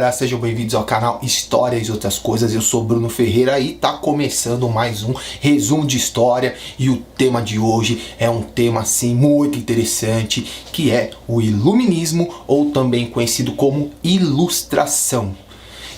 galera, sejam bem-vindos ao canal Histórias e Outras Coisas. Eu sou Bruno Ferreira e tá começando mais um resumo de história. E o tema de hoje é um tema assim muito interessante, que é o Iluminismo, ou também conhecido como Ilustração.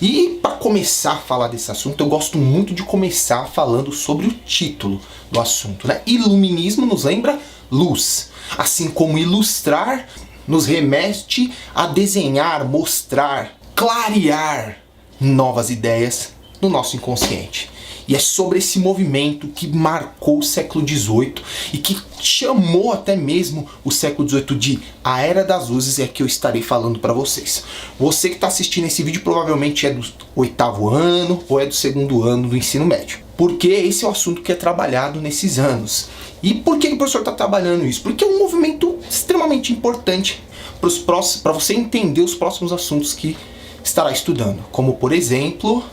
E para começar a falar desse assunto, eu gosto muito de começar falando sobre o título do assunto, né? Iluminismo nos lembra luz, assim como ilustrar nos remete a desenhar, mostrar, clarear novas ideias no nosso inconsciente. E é sobre esse movimento que marcou o século XVIII e que chamou até mesmo o século XVIII de a Era das Luzes, é que eu estarei falando para vocês. Você que está assistindo esse vídeo provavelmente é do 8º ano ou é do 2º ano do ensino médio. Porque esse é o assunto que é trabalhado nesses anos. E por que o professor está trabalhando isso? Porque é um movimento extremamente importante para você entender os próximos assuntos que estará estudando. Como, por exemplo,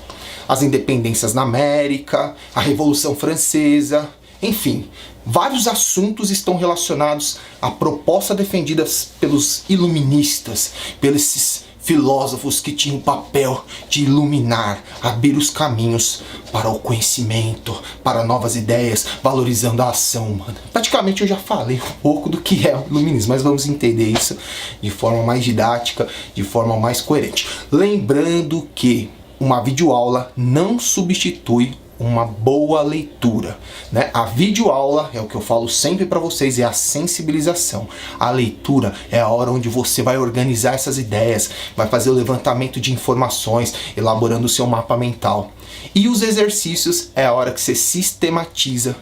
as independências na América, a Revolução Francesa, enfim. Vários assuntos estão relacionados à proposta defendida pelos iluministas, pelos esses filósofos que tinham o papel de iluminar, abrir os caminhos para o conhecimento, para novas ideias, valorizando a ação humana. Praticamente eu já falei um pouco do que é o iluminismo, mas vamos entender isso de forma mais didática, de forma mais coerente. Lembrando que uma videoaula não substitui uma boa leitura, né? A videoaula, é o que eu falo sempre para vocês, é a sensibilização. A leitura é a hora onde você vai organizar essas ideias, vai fazer o levantamento de informações, elaborando o seu mapa mental. E os exercícios é a hora que você sistematiza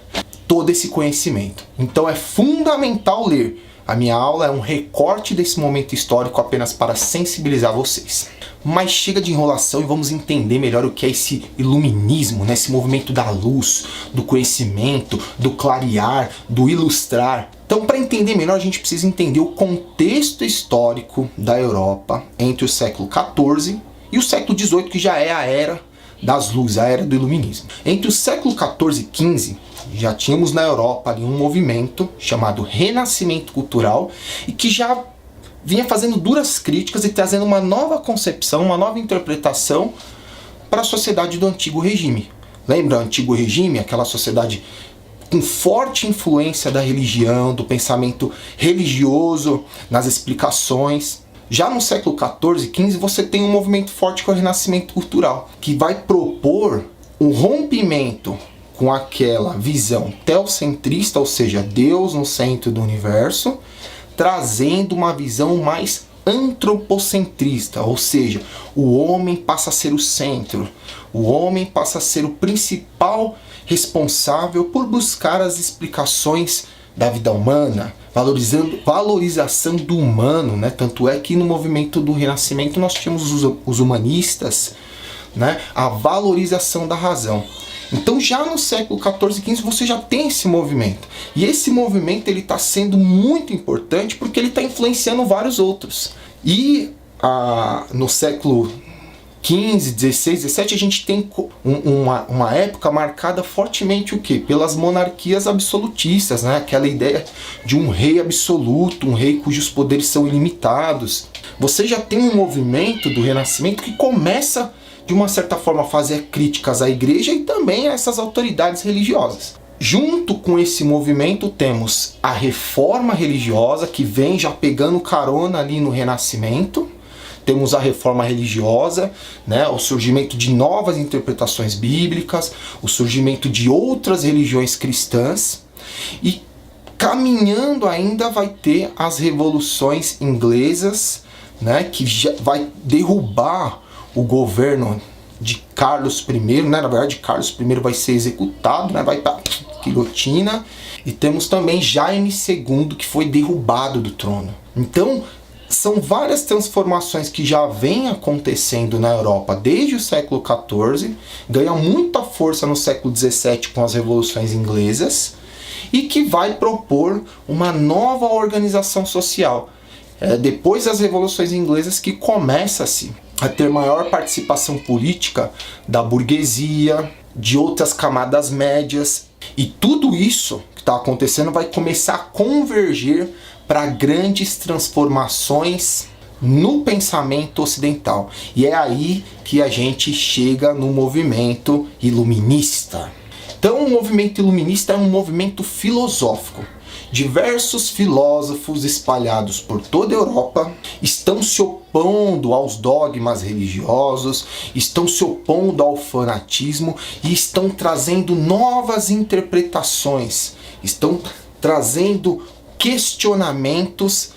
todo esse conhecimento. Então é fundamental ler. A minha aula é um recorte desse momento histórico apenas para sensibilizar vocês. Mas chega de enrolação e vamos entender melhor o que é esse iluminismo, né? Esse movimento da luz, do conhecimento, do clarear, do ilustrar. Então, para entender melhor, a gente precisa entender o contexto histórico da Europa entre o século XIV e o século XVIII, que já é a Era das Luzes, a Era do Iluminismo. Entre o século XIV e XV, já tínhamos na Europa ali um movimento chamado Renascimento Cultural e que já vinha fazendo duras críticas e trazendo uma nova concepção, uma nova interpretação para a sociedade do Antigo Regime. Lembra o Antigo Regime? Aquela sociedade com forte influência da religião, do pensamento religioso, nas explicações. Já no século XIV e XV você tem um movimento forte com o Renascimento Cultural, que vai propor um rompimento com aquela visão teocentrista, ou seja, Deus no centro do universo, trazendo uma visão mais antropocentrista, ou seja, o homem passa a ser o centro, o homem passa a ser o principal responsável por buscar as explicações da vida humana, valorização do humano, né? Tanto é que no movimento do Renascimento nós tínhamos os humanistas, né? A valorização da razão. Então já no século XIV e XV você já tem esse movimento. E esse movimento ele está sendo muito importante porque ele está influenciando vários outros. E no século XV, XVI, XVII a gente tem uma época marcada fortemente o quê? Pelas monarquias absolutistas, né? Aquela ideia de um rei absoluto, um rei cujos poderes são ilimitados. Você já tem um movimento do Renascimento que começa de uma certa forma a fazer críticas à igreja e também a essas autoridades religiosas. Junto com esse movimento temos a reforma religiosa, que vem já pegando carona ali no Renascimento. Temos a reforma religiosa, né, o surgimento de novas interpretações bíblicas, o surgimento de outras religiões cristãs. E caminhando ainda vai ter as revoluções inglesas, né, que já vai derrubar o governo de Carlos I, né? Na verdade Carlos I vai ser executado, né? Vai para guilhotina. E temos também Jaime II, que foi derrubado do trono. Então são várias transformações que já vêm acontecendo na Europa desde o século XIV, ganham muita força no século XVII com as revoluções inglesas, e que vai propor uma nova organização social. Depois das revoluções inglesas que começa-se a ter maior participação política da burguesia, de outras camadas médias, e tudo isso que está acontecendo vai começar a converger para grandes transformações no pensamento ocidental. E é aí que a gente chega no movimento iluminista. Então, o movimento iluminista é um movimento filosófico. Diversos filósofos espalhados por toda a Europa estão se opondo aos dogmas religiosos, estão se opondo ao fanatismo e estão trazendo novas interpretações, estão trazendo questionamentos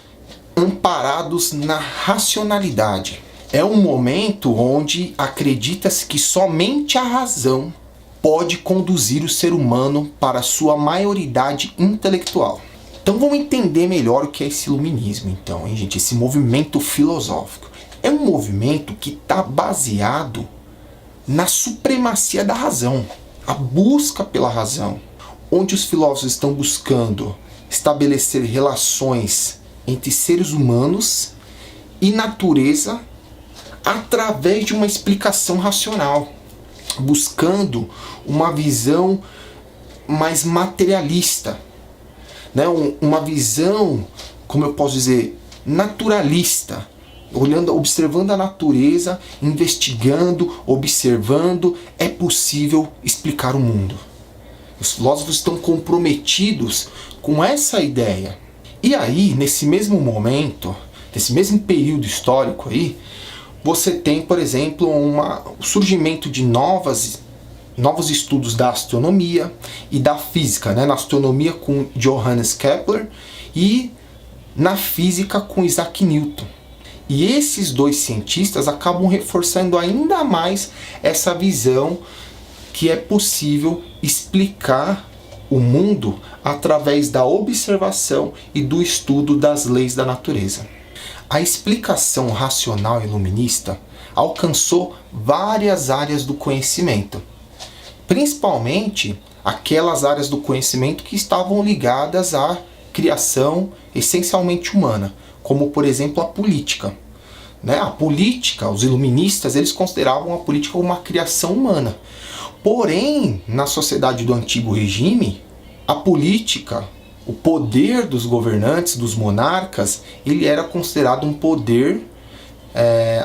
amparados na racionalidade. É um momento onde acredita-se que somente a razão pode conduzir o ser humano para a sua maioridade intelectual. Então vamos entender melhor o que é esse iluminismo, então, hein, gente? Esse movimento filosófico. É um movimento que está baseado na supremacia da razão, a busca pela razão, onde os filósofos estão buscando estabelecer relações entre seres humanos e natureza através de uma explicação racional, buscando uma visão mais materialista, né? Uma visão, como eu posso dizer, naturalista, observando a natureza, investigando, observando, é possível explicar o mundo. Os filósofos estão comprometidos com essa ideia. E aí, nesse mesmo momento, nesse mesmo período histórico aí, você tem, por exemplo, o surgimento de novos estudos da astronomia e da física, né? Na astronomia com Johannes Kepler e na física com Isaac Newton. E esses dois cientistas acabam reforçando ainda mais essa visão que é possível explicar o mundo através da observação e do estudo das leis da natureza. A explicação racional iluminista alcançou várias áreas do conhecimento, principalmente aquelas áreas do conhecimento que estavam ligadas à criação essencialmente humana, como por exemplo a política. A política, os iluministas, eles consideravam a política como uma criação humana. Porém, na sociedade do antigo regime, a política, o poder dos governantes, dos monarcas, ele era considerado um poder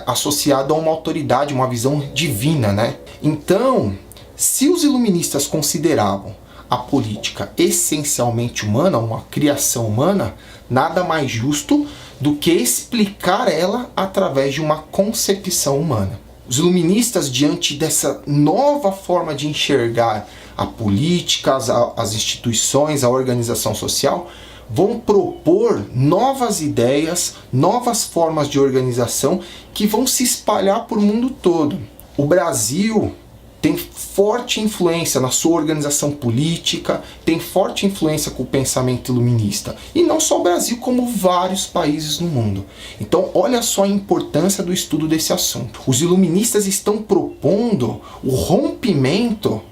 associado a uma autoridade, uma visão divina, né? Então, se os iluministas consideravam a política essencialmente humana, uma criação humana, nada mais justo do que explicar ela através de uma concepção humana. Os iluministas, diante dessa nova forma de enxergar a política, as instituições, a organização social, vão propor novas ideias, novas formas de organização que vão se espalhar por mundo todo. O Brasil tem forte influência na sua organização política, tem forte influência com o pensamento iluminista. E não só o Brasil, como vários países no mundo. Então, olha só a importância do estudo desse assunto. Os iluministas estão propondo o rompimento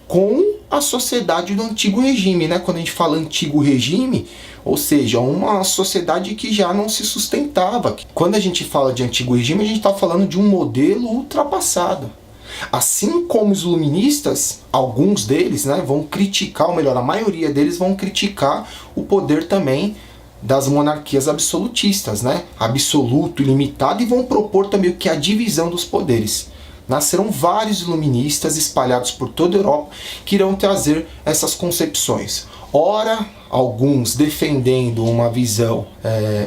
com a sociedade do antigo regime, né? Quando a gente fala antigo regime, ou seja, uma sociedade que já não se sustentava. Quando a gente fala de antigo regime, a gente está falando de um modelo ultrapassado. Assim como os iluministas, alguns deles, né, vão criticar, ou melhor, a maioria deles vão criticar o poder também das monarquias absolutistas, né, absoluto, ilimitado, e vão propor também o que é a divisão dos poderes. Nascerão vários iluministas espalhados por toda a Europa que irão trazer essas concepções. Ora, alguns defendendo uma visão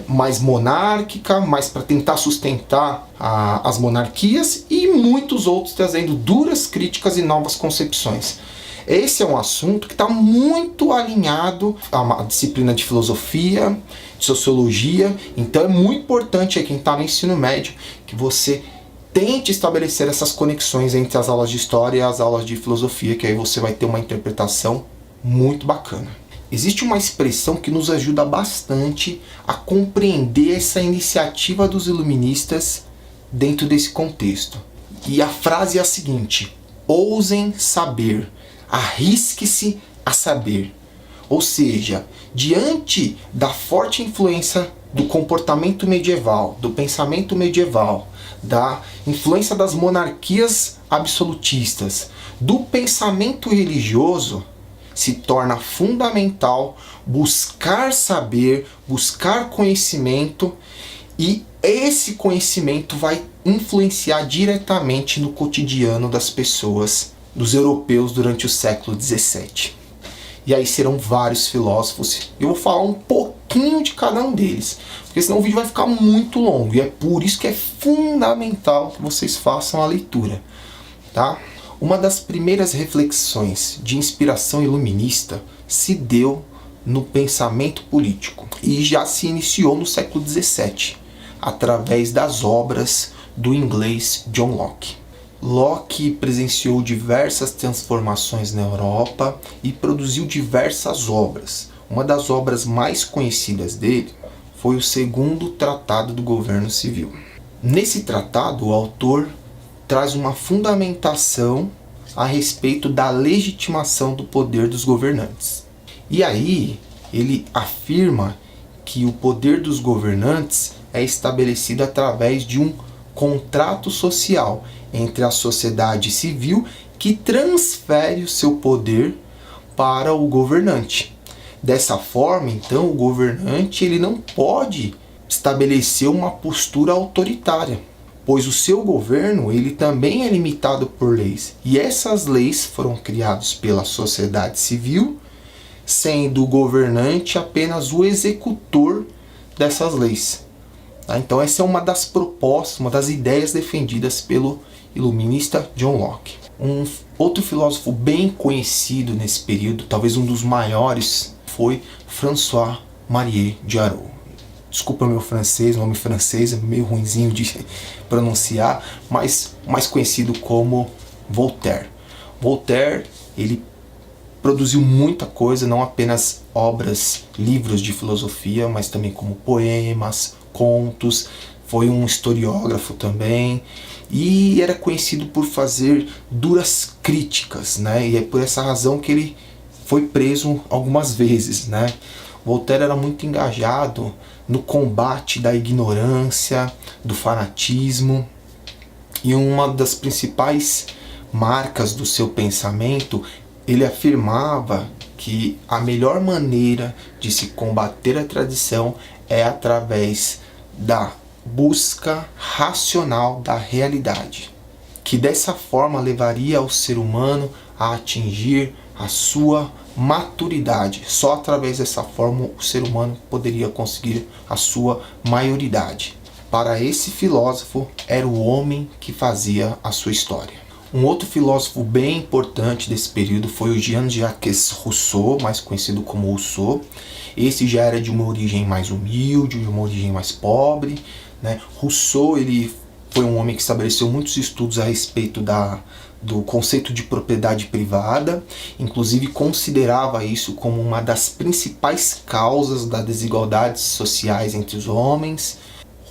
mais monárquica, mais para tentar sustentar as monarquias, e muitos outros trazendo duras críticas e novas concepções. Esse é um assunto que está muito alinhado à disciplina de filosofia, de sociologia, então é muito importante quem está no ensino médio que você tente estabelecer essas conexões entre as aulas de história e as aulas de filosofia, que aí você vai ter uma interpretação muito bacana. Existe uma expressão que nos ajuda bastante a compreender essa iniciativa dos iluministas dentro desse contexto. E a frase é a seguinte: ousem saber, arrisque-se a saber. Ou seja, diante da forte influência do comportamento medieval, do pensamento medieval, da influência das monarquias absolutistas, do pensamento religioso, se torna fundamental buscar saber, buscar conhecimento E esse conhecimento vai influenciar diretamente no cotidiano das pessoas, dos europeus, durante o século XVII. E aí serão vários filósofos. Eu vou falar um pouquinho de cada um deles, porque senão o vídeo vai ficar muito longo. E é por isso que é fundamental que vocês façam a leitura, tá? Uma das primeiras reflexões de inspiração iluminista se deu no pensamento político e já se iniciou no século XVII, através das obras do inglês John Locke. Locke presenciou diversas transformações na Europa e produziu diversas obras. Uma das obras mais conhecidas dele foi o Segundo Tratado do Governo Civil. Nesse tratado, o autor traz uma fundamentação a respeito da legitimação do poder dos governantes. E aí, ele afirma que o poder dos governantes é estabelecido através de um contrato social entre a sociedade civil que transfere o seu poder para o governante. Dessa forma, então, o governante ele não pode estabelecer uma postura autoritária, pois o seu governo ele também é limitado por leis. E essas leis foram criadas pela sociedade civil, sendo o governante apenas o executor dessas leis. Então essa é uma das propostas, uma das ideias defendidas pelo iluminista John Locke. Um outro filósofo bem conhecido nesse período, talvez um dos maiores, foi François-Marie de Aroux. Desculpa meu francês, nome francês é meio ruinzinho de pronunciar, mas mais conhecido como Voltaire. Voltaire, ele produziu muita coisa, não apenas obras, livros de filosofia, mas também como poemas, contos, foi um historiógrafo também, e era conhecido por fazer duras críticas, né? E é por essa razão que ele foi preso algumas vezes, né? Voltaire era muito engajado no combate da ignorância, do fanatismo, e uma das principais marcas do seu pensamento, ele afirmava que a melhor maneira de se combater a tradição é através da busca racional da realidade, que dessa forma levaria o ser humano a atingir a sua maturidade. Só através dessa forma o ser humano poderia conseguir a sua maioridade. Para esse filósofo, era o homem que fazia a sua história. Um outro filósofo bem importante desse período foi o Jean-Jacques Rousseau, mais conhecido como Rousseau. Esse já era de uma origem mais humilde, de uma origem mais pobre, né? Rousseau ele foi um homem que estabeleceu muitos estudos a respeito do conceito de propriedade privada, inclusive considerava isso como uma das principais causas das desigualdades sociais entre os homens.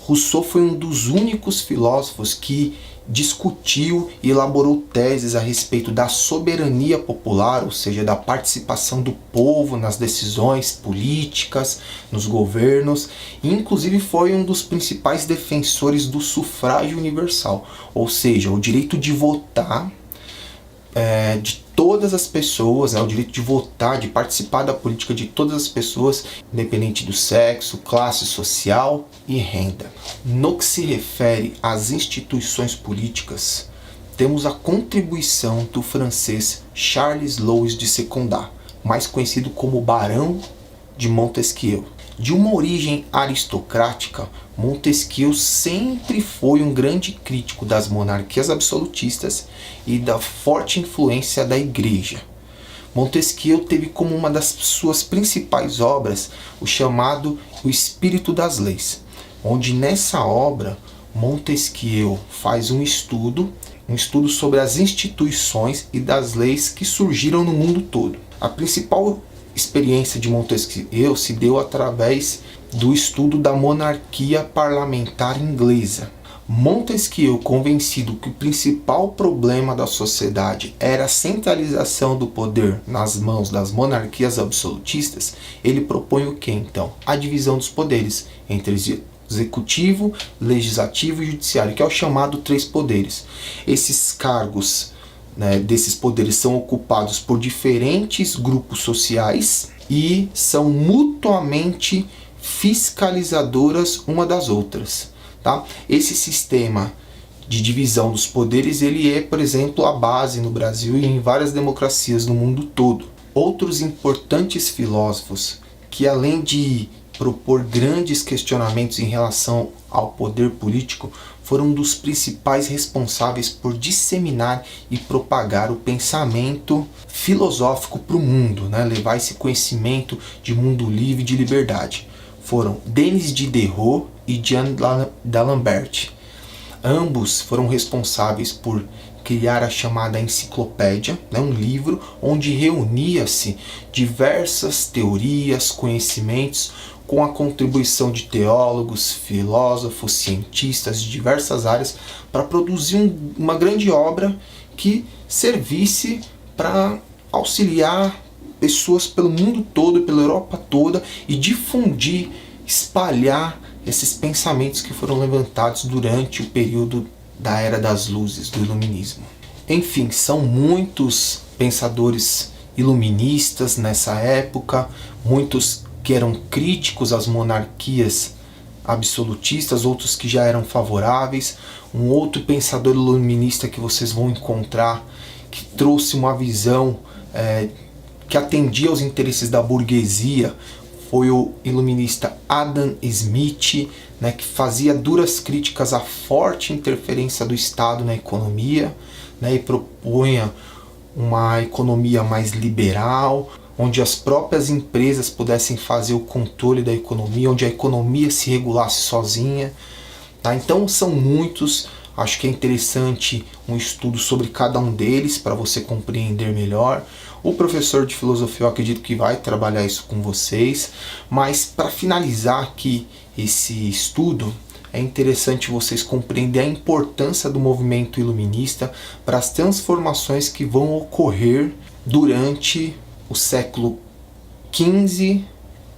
Rousseau foi um dos únicos filósofos que discutiu e elaborou teses a respeito da soberania popular, ou seja, da participação do povo nas decisões políticas, nos governos, e inclusive foi um dos principais defensores do sufrágio universal, ou seja, o direito de votar de todas as pessoas, o direito de votar, de participar da política de todas as pessoas, independente do sexo, classe social e renda. No que se refere às instituições políticas, temos a contribuição do francês Charles Louis de Secondat, mais conhecido como Barão de Montesquieu. De uma origem aristocrática, Montesquieu sempre foi um grande crítico das monarquias absolutistas e da forte influência da Igreja. Montesquieu teve como uma das suas principais obras o chamado O Espírito das Leis, onde nessa obra Montesquieu faz um estudo sobre as instituições e das leis que surgiram no mundo todo. A principal experiência de Montesquieu se deu através do estudo da monarquia parlamentar inglesa. Montesquieu, convencido que o principal problema da sociedade era a centralização do poder nas mãos das monarquias absolutistas, ele propõe o que então? A divisão dos poderes entre executivo, legislativo e judiciário, que é o chamado três poderes. Esses cargos desses poderes são ocupados por diferentes grupos sociais e são mutuamente fiscalizadoras uma das outras, tá? Esse sistema de divisão dos poderes, ele é, por exemplo, a base no Brasil e em várias democracias no mundo todo. Outros importantes filósofos que, além de propor grandes questionamentos em relação ao poder político, foram um dos principais responsáveis por disseminar e propagar o pensamento filosófico para o mundo, né? Levar esse conhecimento de mundo livre e de liberdade. Foram Denis Diderot e Jean d'Alembert. Ambos foram responsáveis por criar a chamada enciclopédia, né, um livro onde reunia-se diversas teorias, conhecimentos, com a contribuição de teólogos, filósofos, cientistas de diversas áreas, para produzir uma grande obra que servisse para auxiliar pessoas pelo mundo todo, pela Europa toda, e difundir, espalhar esses pensamentos que foram levantados durante o período da Era das Luzes, do Iluminismo. Enfim, são muitos pensadores iluministas nessa época, muitos que eram críticos às monarquias absolutistas, outros que já eram favoráveis. Um outro pensador iluminista que vocês vão encontrar, que trouxe uma visão que atendia aos interesses da burguesia, foi o iluminista Adam Smith, né, que fazia duras críticas à forte interferência do Estado na economia, né, e propunha uma economia mais liberal, onde as próprias empresas pudessem fazer o controle da economia, onde a economia se regulasse sozinha. Tá? Então são muitos, acho que é interessante um estudo sobre cada um deles para você compreender melhor. O professor de filosofia, eu acredito que vai trabalhar isso com vocês, mas para finalizar aqui esse estudo, é interessante vocês compreenderem a importância do movimento iluminista para as transformações que vão ocorrer durante o século XV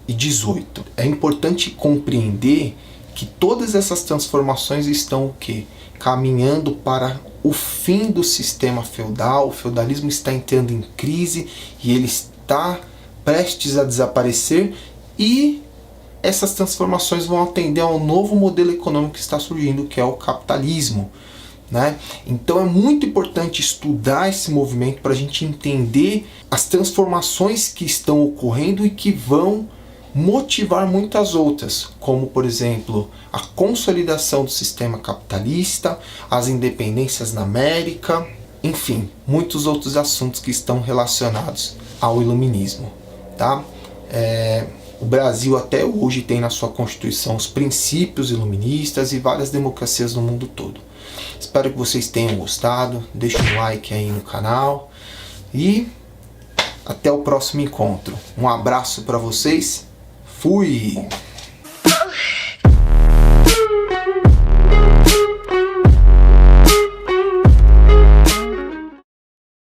e XVIII. É importante compreender que todas essas transformações estão o quê? Caminhando para o fim do sistema feudal. O feudalismo está entrando em crise e ele está prestes a desaparecer, e essas transformações vão atender ao novo modelo econômico que está surgindo, que é o capitalismo. Né? Então é muito importante estudar esse movimento para a gente entender as transformações que estão ocorrendo e que vão motivar muitas outras, como por exemplo a consolidação do sistema capitalista, as independências na América, enfim, muitos outros assuntos que estão relacionados ao iluminismo. Tá? O Brasil até hoje tem na sua Constituição os princípios iluministas e várias democracias no mundo todo. Espero que vocês tenham gostado, deixe um like aí no canal e até o próximo encontro. Um abraço para vocês, fui!